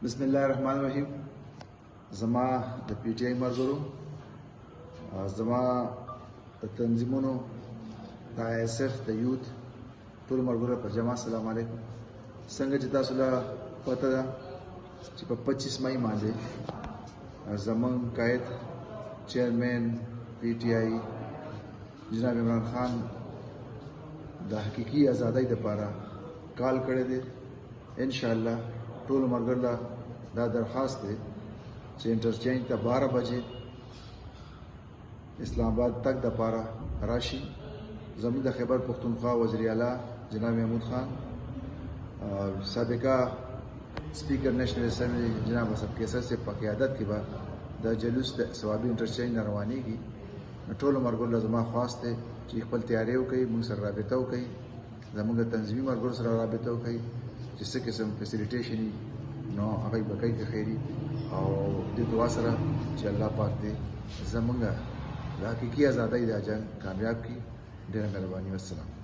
بسم الله الرحمن الرحیم. زما د پی ټی آی مرګرو، زما د تنظیمونو، د آی اس اف، د یوت ټول مرګرو په جمع السلام علیکم. څنګه چې تاسو له پته ده چې په 25 مئی باندې زمون قائد چیرمن پی ټی آی جناب عمران خان د حقیقي ازادۍ لپاره کال کړی دی. ان شاء الله ټول مرګر له دا درخواست دی چې انټرچینج ته 12 بجې اسلام آباد تک د پاره راشي. زموږ د خیبر پختونخوا وزیر اعلی جناب محمود خان، سابقہ سپیکر نیشنل اسمبلی جناب اسد کیسر سے په قیادت کې به د جلوس د ثوابي انټرچینج روانېږي. ټول مرګر له زما خواست دی چې خپل تیاری وکړي، موږ سره رابطه وکړي، زموږ تنظیمي مرګر سره رابطه وکړي چې څه قسم فیسیلیټیشن نو هغه به کوي خیری او د دعا سره چې الله پاک دې زمونږ د حقیقي ازادۍ د جنګ کامیاب کړي. ډېره مهرباني. والسلام.